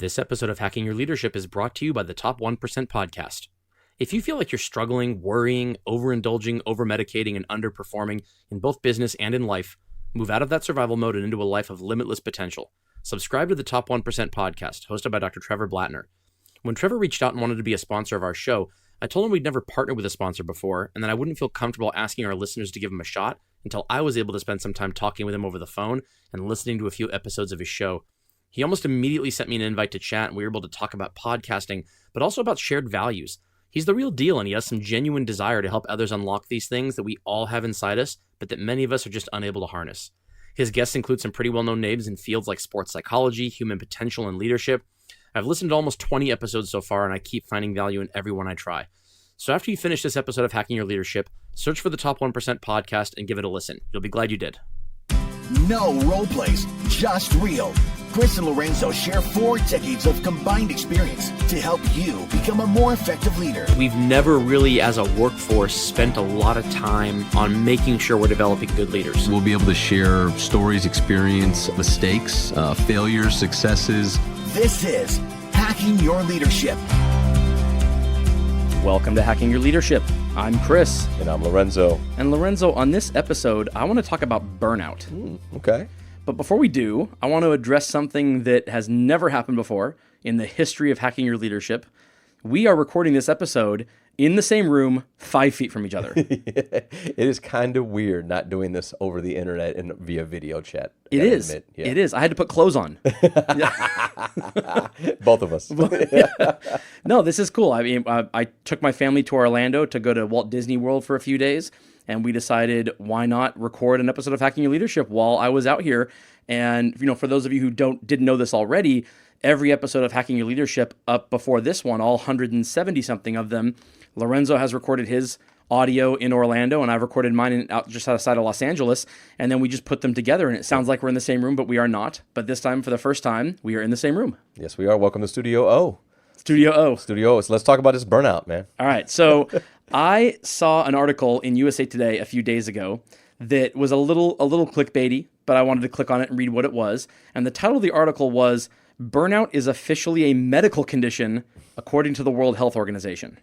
This episode of Hacking Your Leadership is brought to you by the Top 1% podcast. If you feel like you're struggling, worrying, overindulging, overmedicating, and underperforming in both business and in life, move out of that survival mode and into a life of limitless potential. Subscribe to the Top 1% podcast, hosted by Dr. Trevor Blattner. When Trevor reached out and wanted to be a sponsor of our show, I told him we'd never partnered with a sponsor before, and that I wouldn't feel comfortable asking our listeners to give him a shot until I was able to spend some time talking with him over the phone and listening to a few episodes of his show. He almost immediately sent me an invite to chat, and we were able to talk about podcasting, but also about shared values. He's the real deal, and he has some genuine desire to help others unlock these things that we all have inside us, but that many of us are just unable to harness. His guests include some pretty well-known names in fields like sports psychology, human potential, and leadership. I've listened to almost 20 episodes so far, and I keep finding value in every one I try. So after you finish this episode of Hacking Your Leadership, search for the Top 1% podcast and give it a listen. You'll be glad you did. No role plays, just real. Chris and Lorenzo share 4 decades of combined experience to help you become a more effective leader. We've never really, as a workforce, spent a lot of time on making sure we're developing good leaders. We'll be able to share stories, experience, mistakes, failures, successes. This is Hacking Your Leadership. Welcome to Hacking Your Leadership. I'm Chris. And I'm Lorenzo. And Lorenzo, on this episode, I want to talk about burnout. Okay. But before we do, I want to address something that has never happened before in the history of Hacking Your Leadership. We are recording this episode in the same room, 5 feet from each other. It is kind of weird not doing this over the internet and via video chat. It is. Yeah. It is. I had to put clothes on. Both of us. No, this is cool. I mean, I took my family to Orlando to go to Walt Disney World for a few days, and we decided why not record an episode of Hacking Your Leadership while I was out here. And for those of you who didn't know this already, every episode of Hacking Your Leadership up before this one, all 170 something of them, Lorenzo has recorded his audio in Orlando, and I've recorded mine just outside of Los Angeles, and then we just put them together, and it sounds like we're in the same room, but we are not. But this time, for the first time, we are in the same room. Yes, we are. Welcome to Studio O. Studio O. Studio O. So let's talk about this burnout, man. All right. So I saw an article in USA Today a few days ago that was a little clickbaity, but I wanted to click on it and read what it was. And the title of the article was, "Burnout is officially a medical condition, according to the World Health Organization."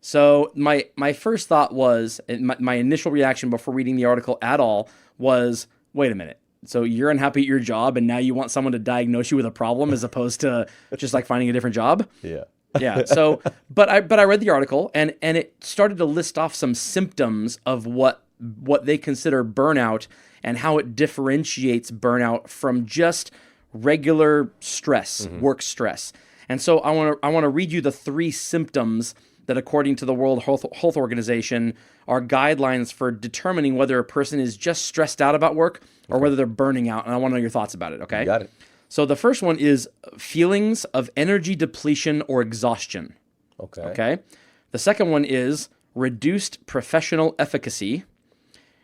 So my first thought was, my initial reaction before reading the article at all was, wait a minute. So you're unhappy at your job, and now you want someone to diagnose you with a problem as opposed to just like finding a different job? Yeah. Yeah. So, but I read the article, and it started to list off some symptoms of what they consider burnout and how it differentiates burnout from just regular stress, work stress. And so I want to read you the 3 symptoms that, according to the World Health Organization, are guidelines for determining whether a person is just stressed out about work or whether they're burning out. And I want to know your thoughts about it, okay? You got it. So the first one is feelings of energy depletion or exhaustion. Okay? The second one is reduced professional efficacy.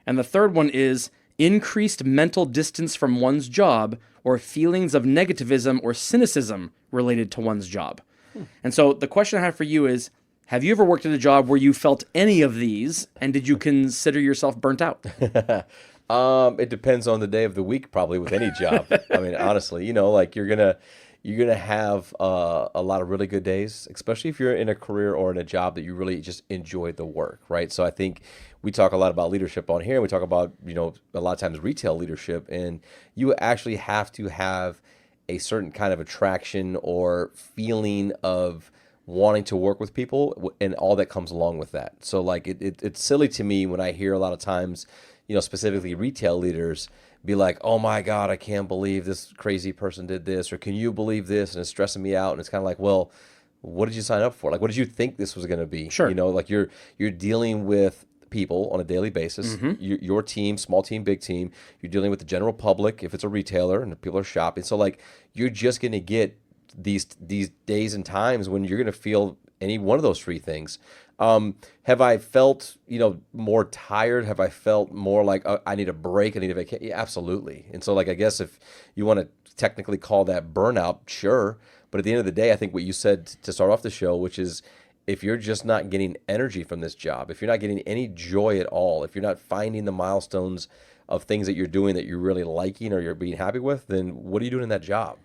And the third one is increased mental distance from one's job or feelings of negativism or cynicism related to one's job. And so the question I have for you is, have you ever worked at a job where you felt any of these, and did you consider yourself burnt out? It depends on the day of the week, probably, with any job. I mean, honestly, like you're gonna have a lot of really good days, especially if you're in a career or in a job that you really just enjoy the work, right? So I think we talk a lot about leadership on here. We talk about a lot of times retail leadership, and you actually have to have a certain kind of attraction or feeling of wanting to work with people and all that comes along with that. So like it's silly to me when I hear a lot of times, specifically retail leaders be like, "Oh my God, I can't believe this crazy person did this," or "Can you believe this?" and it's stressing me out. And it's kind of like, well, what did you sign up for? Like, what did you think this was going to be? Sure. Like you're dealing with people on a daily basis, your team, small team, big team, you're dealing with the general public if it's a retailer and people are shopping. So like you're just going to get these days and times when you're going to feel any one of those 3 things. Have I felt, more tired? Have I felt more like I need a break? I need a vacation? Yeah, absolutely. And so like, I guess if you want to technically call that burnout, sure. But at the end of the day, I think what you said to start off the show, which is if you're just not getting energy from this job, if you're not getting any joy at all, if you're not finding the milestones of things that you're doing that you're really liking or you're being happy with, then what are you doing in that job?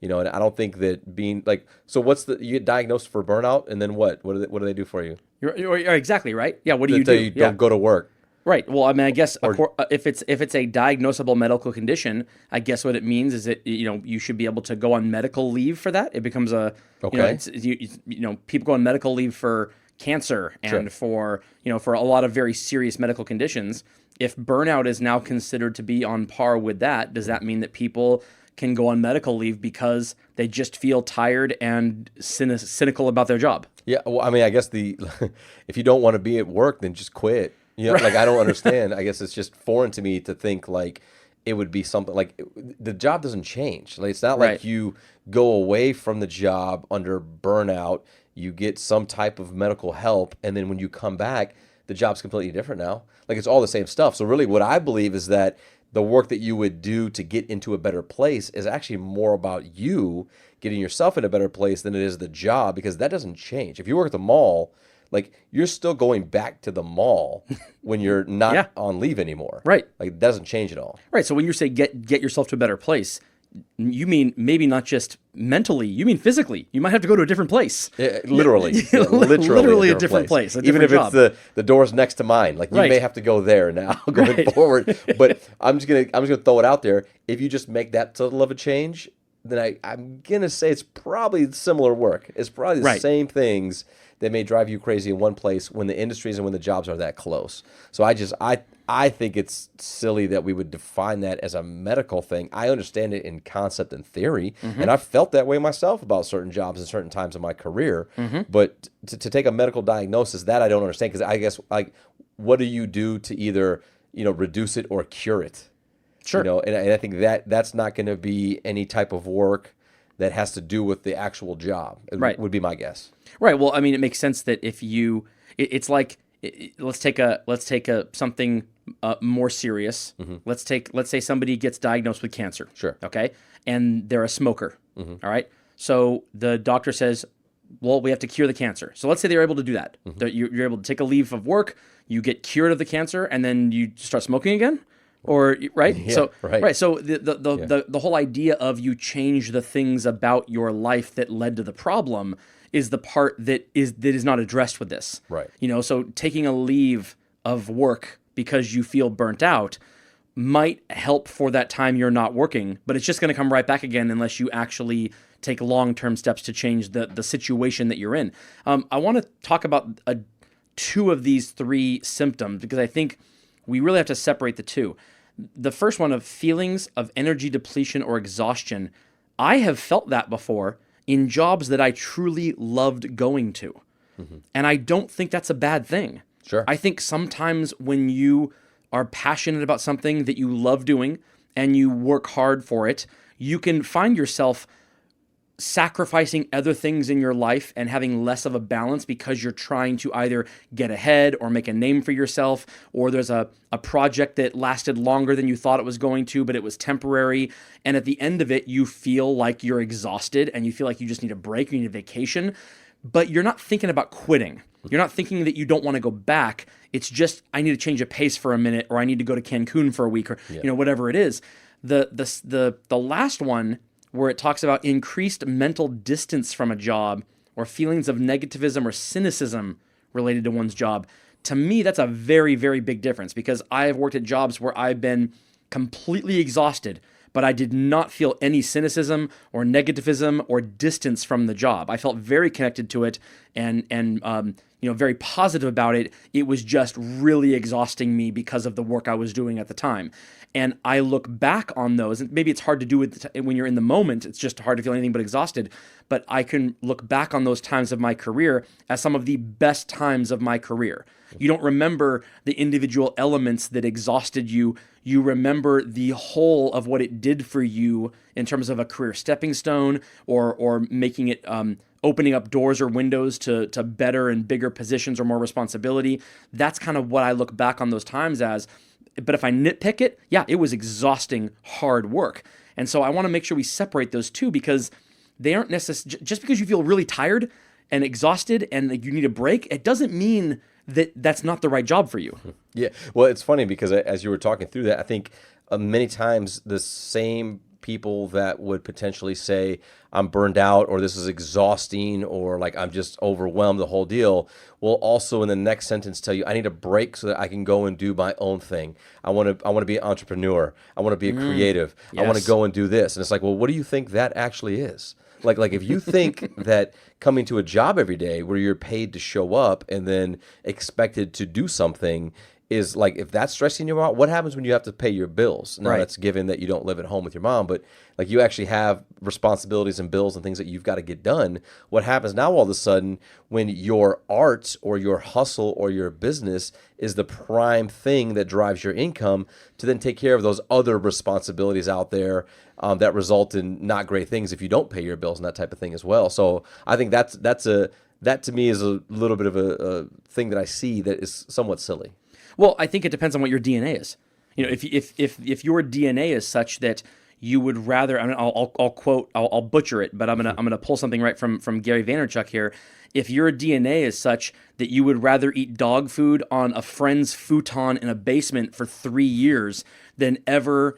And I don't think that being like, so you get diagnosed for burnout, and then what? What do they do for you? You're exactly right. Yeah. What do They you tell do? you don't go to work. Right. Well, I mean, I guess if it's a diagnosable medical condition, I guess what it means is that you should be able to go on medical leave for that. It becomes people go on medical leave for cancer and for a lot of very serious medical conditions. If burnout is now considered to be on par with that, does that mean that people can go on medical leave because they just feel tired and cynical about their job? Yeah. Well, I mean, I guess if you don't want to be at work, then just quit. Like I don't understand. I guess it's just foreign to me to think like it would be something like the job doesn't change. Like it's not like you go away from the job under burnout, you get some type of medical help, and then when you come back, the job's completely different now. Like it's all the same stuff. So really what I believe is that the work that you would do to get into a better place is actually more about you getting yourself in a better place than it is the job, because that doesn't change. If you work at the mall, like you're still going back to the mall when you're not on leave anymore. Right. Like it doesn't change at all. Right. So when you say get yourself to a better place, you mean maybe not just mentally, you mean physically. You might have to go to a different place. Literally. Literally a different place. Even if it's the door's next to mine. Like you may have to go there now going forward. But I'm just gonna throw it out there. If you just make that subtle of a change, then I'm gonna say it's probably similar work. It's probably the same things that may drive you crazy in one place when the industries and when the jobs are that close. So I think it's silly that we would define that as a medical thing. I understand it in concept and theory, and I've felt that way myself about certain jobs at certain times in my career. But to take a medical diagnosis, that I don't understand, because I guess like, what do you do to either reduce it or cure it? Sure. And I think that's not going to be any type of work that has to do with the actual job. Would be my guess. Right. Well, I mean, it makes sense that if it's like, let's take something more serious. Let's say somebody gets diagnosed with cancer. Sure. Okay. And they're a smoker. All right. So the doctor says, well, we have to cure the cancer. So let's say they're able to do that. You're able to take a leave of work, you get cured of the cancer, and then you start smoking again. Or right, Yeah, so right. So the whole idea of you change the things about your life that led to the problem is the part that is not addressed with this. Right. So taking a leave of work because you feel burnt out might help for that time you're not working, but it's just going to come right back again unless you actually take long-term steps to change the situation that you're in. I want to talk about two of these three symptoms because I think we really have to separate the two. The first one of feelings of energy depletion or exhaustion, I have felt that before in jobs that I truly loved going to. And I don't think that's a bad thing. Sure. I think sometimes when you are passionate about something that you love doing and you work hard for it, you can find yourself sacrificing other things in your life and having less of a balance because you're trying to either get ahead or make a name for yourself, or there's a project that lasted longer than you thought it was going to, but it was temporary. And at the end of it, you feel like you're exhausted and you feel like you just need a break, you need a vacation, but you're not thinking about quitting. You're not thinking that you don't want to go back. It's just, I need to change a pace for a minute, or I need to go to Cancun for a week, or whatever it is. The last one, where it talks about increased mental distance from a job or feelings of negativism or cynicism related to one's job. To me, that's a very, very big difference, because I have worked at jobs where I've been completely exhausted, but I did not feel any cynicism or negativism or distance from the job. I felt very connected to it and very positive about it. It was just really exhausting me because of the work I was doing at the time. And I look back on those, and maybe it's hard to do it when you're in the moment. It's just hard to feel anything but exhausted. But I can look back on those times of my career as some of the best times of my career. You don't remember the individual elements that exhausted you. You remember the whole of what it did for you in terms of a career stepping stone, or making it opening up doors or windows to better and bigger positions or more responsibility. That's kind of what I look back on those times as. But if I nitpick it, it was exhausting, hard work. And so I want to make sure we separate those two, because they aren't necessarily, just because you feel really tired and exhausted and that you need a break, it doesn't mean that that's not the right job for you. Yeah. Well, it's funny because as you were talking through that, I think many times the same people that would potentially say, I'm burned out, or this is exhausting, or like I'm just overwhelmed, the whole deal, will also in the next sentence tell you, I need a break so that I can go and do my own thing. I want to be an entrepreneur. I want to be a creative. I want to Yes. go and do this. And it's like, well, what do you think that actually is? Like if you think that coming to a job every day where you're paid to show up and then expected to do something is like, if that's stressing you out, what happens when you have to pay your bills? Now, Right. that's given that you don't live at home with your mom, but like you actually have responsibilities and bills and things that you've got to get done. What happens now all of a sudden when your art or your hustle or your business is the prime thing that drives your income to then take care of those other responsibilities out there that result in not great things if you don't pay your bills and that type of thing as well. So I think that to me is a little bit of a thing that I see that is somewhat silly. Well, I think it depends on what your DNA is. You know, if your DNA is such that you would rather, I mean, I'll quote, I'll butcher it, but I'm gonna pull something right from Gary Vaynerchuk here. If your DNA is such that you would rather eat dog food on a friend's futon in a basement for 3 years than ever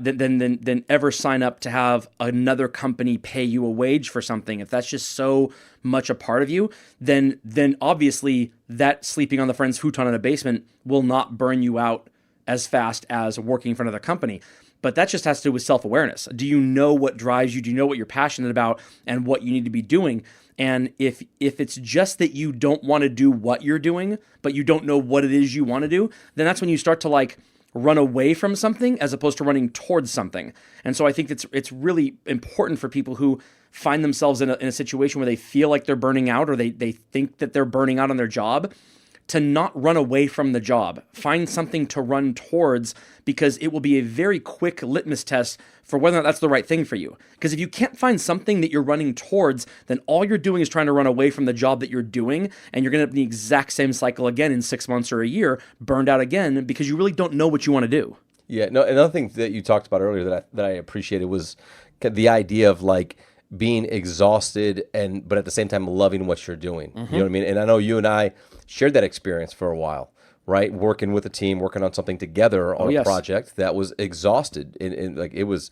than ever sign up to have another company pay you a wage for something, if that's just so much a part of you, then obviously that sleeping on the friend's futon in a basement will not burn you out as fast as working for another company. But that just has to do with self-awareness. Do you know what drives you? Do you know what you're passionate about and what you need to be doing? And if it's just that you don't want to do what you're doing, but you don't know what it is you want to do, then that's when you start to like run away from something as opposed to running towards something. And so I think it's really important for people who find themselves in a situation where they feel like they're burning out, or they think that they're burning out on their job, to not run away from the job. Find something to run towards, because it will be a very quick litmus test for whether or not that's the right thing for you. Because if you can't find something that you're running towards, then all you're doing is trying to run away from the job that you're doing, and you're going to have the exact same cycle again in 6 months or a year, burned out again, because you really don't know what you want to do. Yeah, no, another thing that you talked about earlier that I appreciated was the idea of like being exhausted but at the same time loving what you're doing. You know what I mean? And I know you and I shared that experience for a while, right? Working with a team, working on something together on a project that was exhausted. And like it was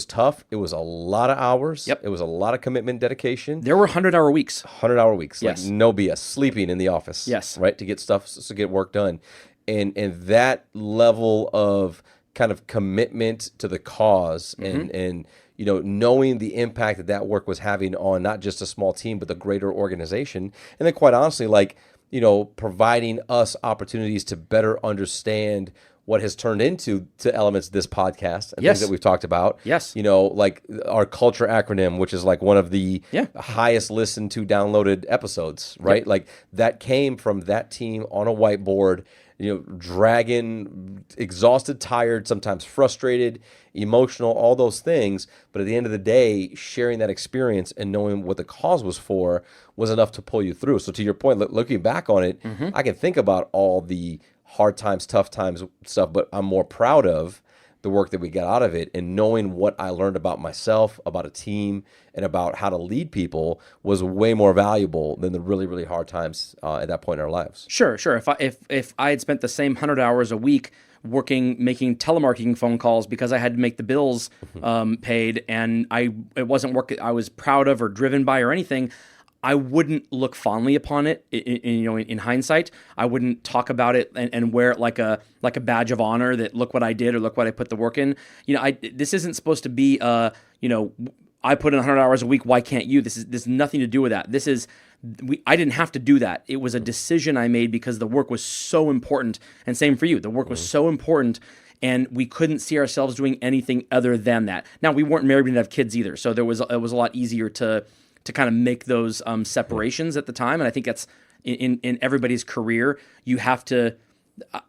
tough. It was a lot of hours. Yep. It was a lot of commitment, dedication. There were 100-hour weeks. 100-hour weeks. Yes. Like no BS. Sleeping in the office. Yes. Right? To get work done. And that level of kind of commitment to the cause and you know, knowing the impact that work was having on not just a small team, but the greater organization. And then quite honestly, like, you know, providing us opportunities to better understand what has turned into elements of this podcast and things that we've talked about. Yes. You know, like our culture acronym, which is like one of the highest listened to downloaded episodes, right? Yep. Like that came from that team on a whiteboard, you know, dragging, exhausted, tired, sometimes frustrated, emotional, all those things. But at the end of the day, sharing that experience and knowing what the cause was for was enough to pull you through. So to your point, looking back on it, I can think about all the hard times, tough times stuff, but I'm more proud of the work that we got out of it, and knowing what I learned about myself, about a team, and about how to lead people was way more valuable than the really, really hard times at that point in our lives. Sure. If I had spent the same 100 hours a week making telemarketing phone calls because I had to make the bills paid, and it wasn't work I was proud of or driven by or anything, I wouldn't look fondly upon it. In hindsight, I wouldn't talk about it and wear it like a badge of honor that look what I did or look what I put the work in. You know, this isn't supposed to be I put in 100 hours a week. Why can't you? This is nothing to do with that. I didn't have to do that. It was a decision I made because the work was so important. And same for you. The work was so important, and we couldn't see ourselves doing anything other than that. Now, we weren't married. We didn't have kids either, so it was a lot easier to kind of make those separations at the time. And I think that's in everybody's career. You have to.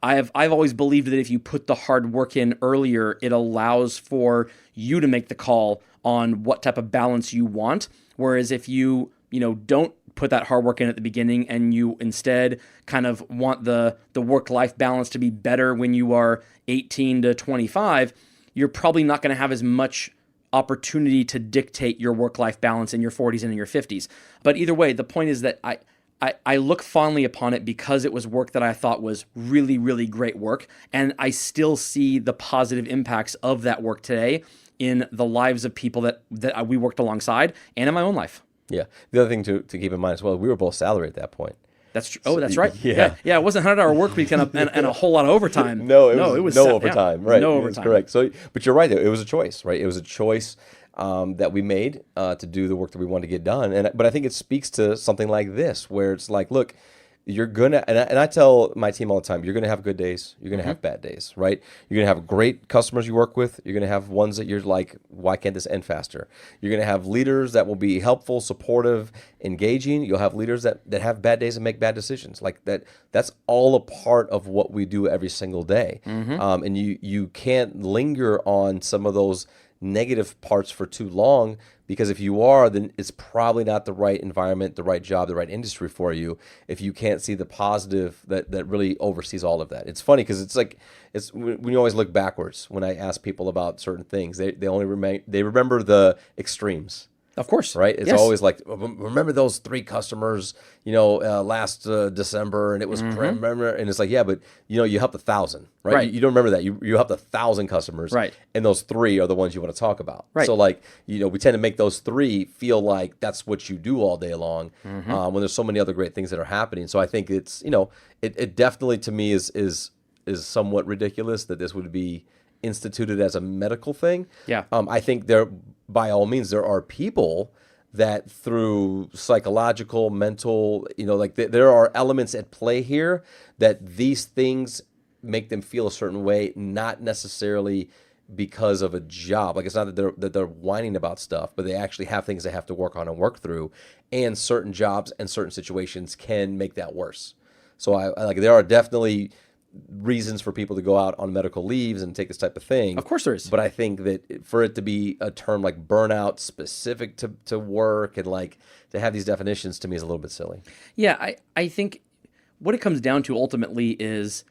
I've always believed that if you put the hard work in earlier, it allows for you to make the call on what type of balance you want. Whereas if you don't put that hard work in at the beginning, and you instead kind of want the work-life balance to be better when you are 18 to 25, you're probably not going to have as much opportunity to dictate your work-life balance in your 40s and in your 50s. But either way, the point is that I look fondly upon it because it was work that I thought was really, really great work. And I still see the positive impacts of that work today. in the lives of people that we worked alongside and in my own life. Yeah. The other thing to keep in mind as well, we were both salaried at that point. That's true. Oh, that's right. Yeah. Yeah. It wasn't 100-hour work week and a whole lot of overtime. No, it was no overtime. Yeah, right. No That's overtime. correct. So, but you're right. It was a choice, right? It was a choice that we made to do the work that we wanted to get done. But I think it speaks to something like this, where it's like, look, you're gonna, and I tell my team all the time, you're gonna have good days, you're gonna have bad days, right? You're gonna have great customers you work with, you're gonna have ones that you're like, why can't this end faster? You're gonna have leaders that will be helpful, supportive, engaging. You'll have leaders that have bad days and make bad decisions. Like that's all a part of what we do every single day. And you can't linger on some of those negative parts for too long, because if you are, then it's probably not the right environment, the right job, the right industry for you, if you can't see the positive that really oversees all of that. It's funny because it's when you always look backwards when I ask people about certain things, they remember the extremes. Of course. Right? It's Yes. always like, remember those 3 customers, last December, and it was, remember, and it's like, yeah, but you helped 1,000, right? Right. You don't remember that. You helped 1,000 customers, Right. and those 3 are the ones you want to talk about. Right. So like, we tend to make those 3 feel like that's what you do all day long, when there's so many other great things that are happening. So I think it's, it definitely to me is somewhat ridiculous that this would be instituted as a medical thing. Yeah. I think by all means, there are people that through psychological, mental, there are elements at play here that these things make them feel a certain way, not necessarily because of a job. Like, it's not that they're whining about stuff, but they actually have things they have to work on and work through, and certain jobs and certain situations can make that worse. So I like, there are definitely reasons for people to go out on medical leaves and take this type of thing. Of course there is. But I think that for it to be a term like burnout specific to work, and like to have these definitions, to me is a little bit silly. Yeah, I think what it comes down to ultimately is,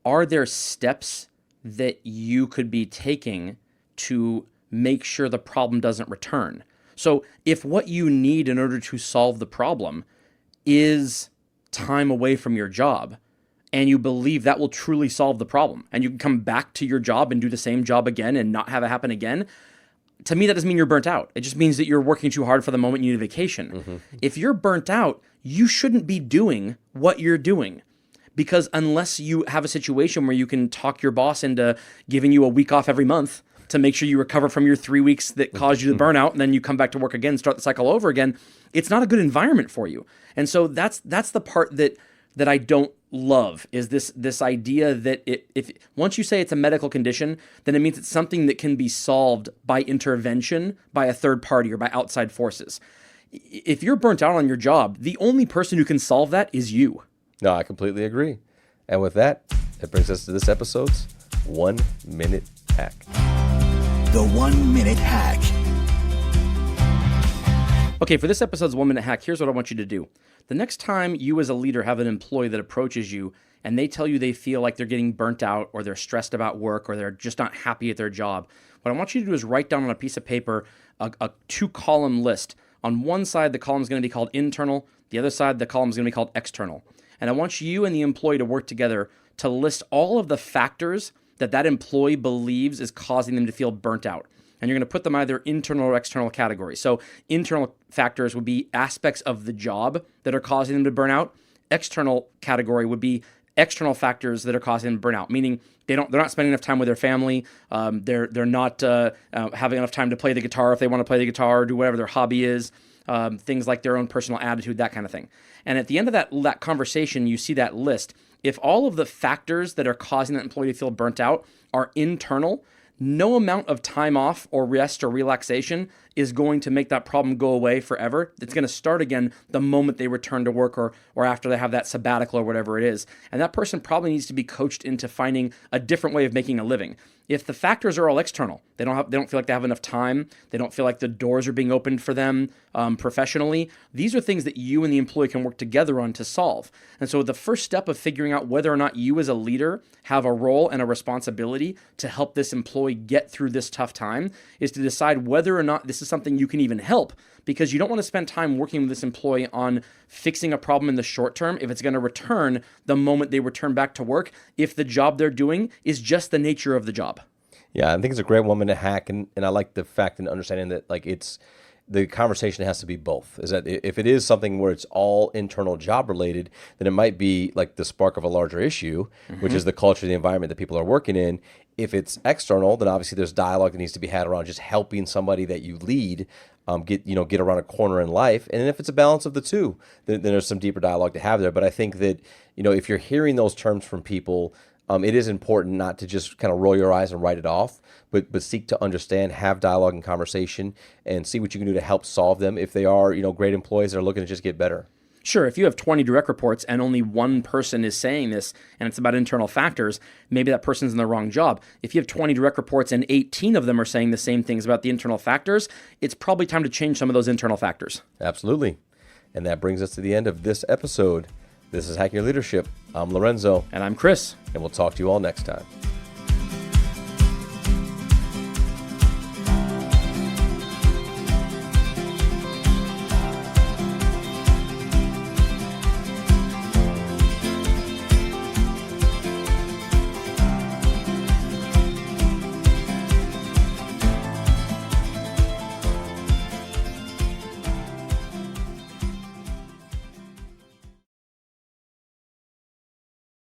are there steps that you could be taking to make sure the problem doesn't return? So if what you need in order to solve the problem is time away from your job, and you believe that will truly solve the problem, and you can come back to your job and do the same job again and not have it happen again, to me, that doesn't mean you're burnt out. It just means that you're working too hard for the moment you need a vacation. If you're burnt out, you shouldn't be doing what you're doing. Because unless you have a situation where you can talk your boss into giving you a week off every month to make sure you recover from your 3 weeks that caused you the burnout, and then you come back to work again and start the cycle over again, it's not a good environment for you. And so that's the part that I don't love, is this idea that if once you say it's a medical condition, then it means it's something that can be solved by intervention by a third party or by outside forces. If you're burnt out on your job, the only person who can solve that is you. No, I completely agree. And with that, it brings us to this episode's 1 minute hack. The 1 minute hack. Okay, for this episode's 1 minute hack, here's what I want you to do. The next time you as a leader have an employee that approaches you and they tell you they feel like they're getting burnt out, or they're stressed about work, or they're just not happy at their job, what I want you to do is write down on a piece of paper a 2-column list. On one side, the column is going to be called internal. The other side, the column is going to be called external. And I want you and the employee to work together to list all of the factors that employee believes is causing them to feel burnt out. And you're going to put them either internal or external categories. So internal factors would be aspects of the job that are causing them to burn out. External category would be external factors that are causing them to burn out, meaning they're not spending enough time with their family. They're not having enough time to play the guitar if they want to play the guitar, or do whatever their hobby is. Things like their own personal attitude, that kind of thing. And at the end of that conversation, you see that list. If all of the factors that are causing that employee to feel burnt out are internal, no amount of time off or rest or relaxation is going to make that problem go away forever. It's going to start again the moment they return to work, or after they have that sabbatical or whatever it is. And that person probably needs to be coached into finding a different way of making a living. If the factors are all external, they don't feel like they have enough time, they don't feel like the doors are being opened for them professionally, these are things that you and the employee can work together on to solve. And so the first step of figuring out whether or not you as a leader have a role and a responsibility to help this employee get through this tough time is to decide whether or not this is something you can even help, because you don't want to spend time working with this employee on fixing a problem in the short term if it's going to return the moment they return back to work, if the job they're doing is just the nature of the job. Yeah, I think it's a great woman to hack, and I like the fact and understanding that like it's the conversation has to be both. Is that if it is something where it's all internal job related, then it might be like the spark of a larger issue, which is the culture, the environment that people are working in. If it's external, then obviously there's dialogue that needs to be had around just helping somebody that you lead get around a corner in life. And then if it's a balance of the two, then there's some deeper dialogue to have there. But I think that if you're hearing those terms from people, it is important not to just kind of roll your eyes and write it off, but seek to understand, have dialogue and conversation, and see what you can do to help solve them if they are great employees that are looking to just get better. Sure, if you have 20 direct reports and only one person is saying this and it's about internal factors, maybe that person's in the wrong job. If you have 20 direct reports and 18 of them are saying the same things about the internal factors, it's probably time to change some of those internal factors. Absolutely. And that brings us to the end of this episode. This is Hack Your Leadership. I'm Lorenzo. And I'm Chris. And we'll talk to you all next time.